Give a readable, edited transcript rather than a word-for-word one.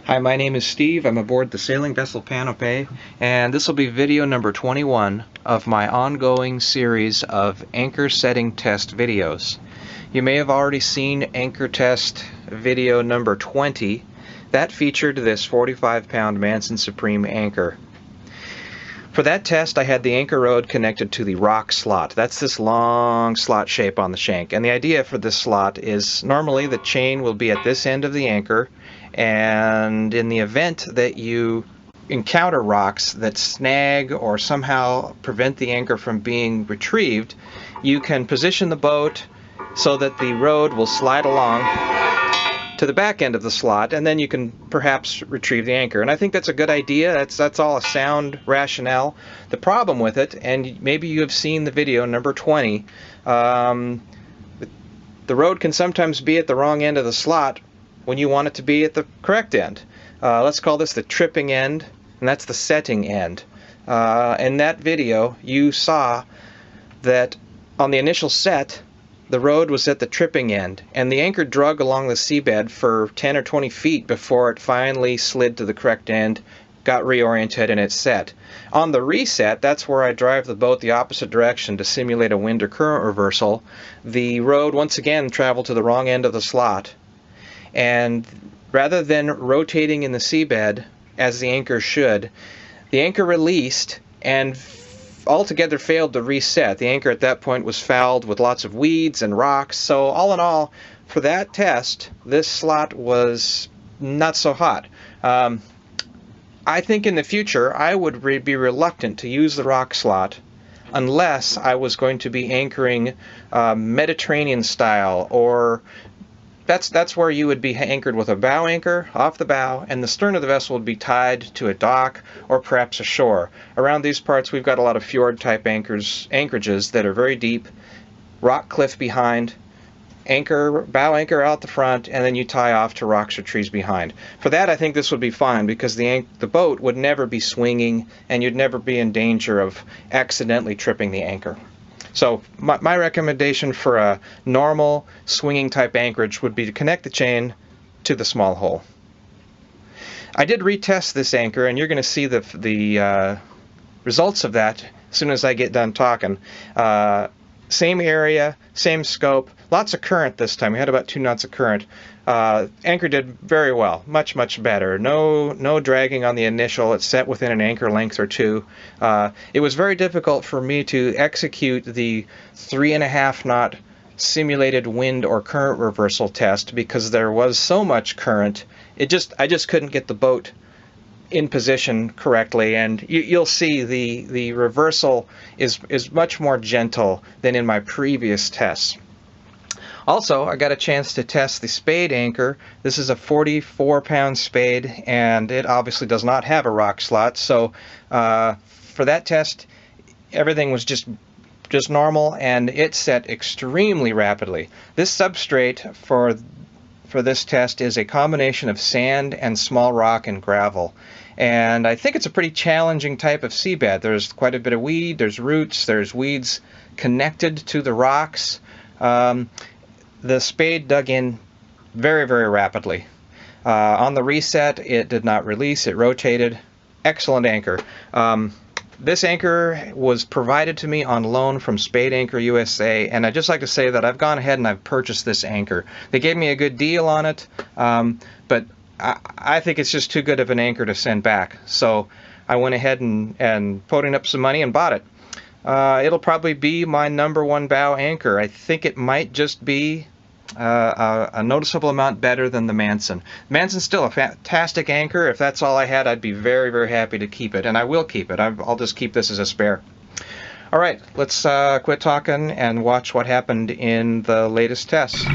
Hi, my name is Steve. I'm aboard the sailing vessel Panopé, and this will be video number 21 of my ongoing series of anchor setting test videos. You may have already seen anchor test video number 20. That featured this 45-pound Manson Supreme anchor. For that test, I had the anchor rod connected to the rock slot. That's this long slot shape on the shank. And the idea for this slot is normally the chain will be at this end of the anchor, and in the event that you encounter rocks that snag or somehow prevent the anchor from being retrieved, you can position the boat so that the rod will slide along to the back end of the slot, and then you can perhaps retrieve the anchor. And I think that's a good idea. That's all a sound rationale. The problem with it, and maybe you have seen the video number 20, the rod can sometimes be at the wrong end of the slot when you want it to be at the correct end. Let's call this the tripping end, and that's the setting end. In that video, you saw that on the initial set, the rod was at the tripping end, and the anchor drug along the seabed for 10 or 20 feet before it finally slid to the correct end, got reoriented, and it set. On the reset, that's where I drive the boat the opposite direction to simulate a wind or current reversal. The rod once again traveled to the wrong end of the slot, and rather than rotating in the seabed as the anchor should, the anchor released and altogether failed to reset. The anchor at that point was fouled with lots of weeds and rocks. So all in all, for that test, this slot was not so hot. I think in the future I would be reluctant to use the rock slot unless I was going to be anchoring Mediterranean style, or that's where you would be anchored with a bow anchor off the bow, and the stern of the vessel would be tied to a dock or perhaps a shore. Around these parts we've got a lot of fjord-type anchorages that are very deep, rock cliff behind, bow anchor out the front, and then you tie off to rocks or trees behind. For that, I think this would be fine, because the boat would never be swinging, and you'd never be in danger of accidentally tripping the anchor. So my recommendation for a normal swinging type anchorage would be to connect the chain to the small hole. I did retest this anchor, and you're going to see the results of that as soon as I get done talking. Same area, same scope, lots of current this time. We had about 2 knots of current. Anchor did very well, much better. No dragging on the initial. It set within an anchor length or 2. It was very difficult for me to execute the 3.5 knot simulated wind or current reversal test because there was so much current. I just couldn't get the boat in position correctly, and you'll see the reversal is much more gentle than in my previous tests. Also, I got a chance to test the Spade anchor. This is a 44-pound Spade, and it obviously does not have a rock slot. So for that test, everything was just normal, and it set extremely rapidly. This substrate for this test is a combination of sand and small rock and gravel. And I think it's a pretty challenging type of seabed. There's quite a bit of weed, there's roots, there's weeds connected to the rocks. The Spade dug in very rapidly. On the reset, it did not release, it rotated. Excellent anchor. This anchor was provided to me on loan from Spade Anchor USA, and I'd just like to say that I've gone ahead and I've purchased this anchor. They gave me a good deal on it, but I think it's just too good of an anchor to send back. So I went ahead and putting up some money and bought it. It'll probably be my #1 bow anchor. I think it might just be a noticeable amount better than the Manson. Manson's still a fantastic anchor. If that's all I had, I'd be very happy to keep it, and I will keep it. I'll just keep this as a spare. Alright, let's quit talking and watch what happened in the latest tests.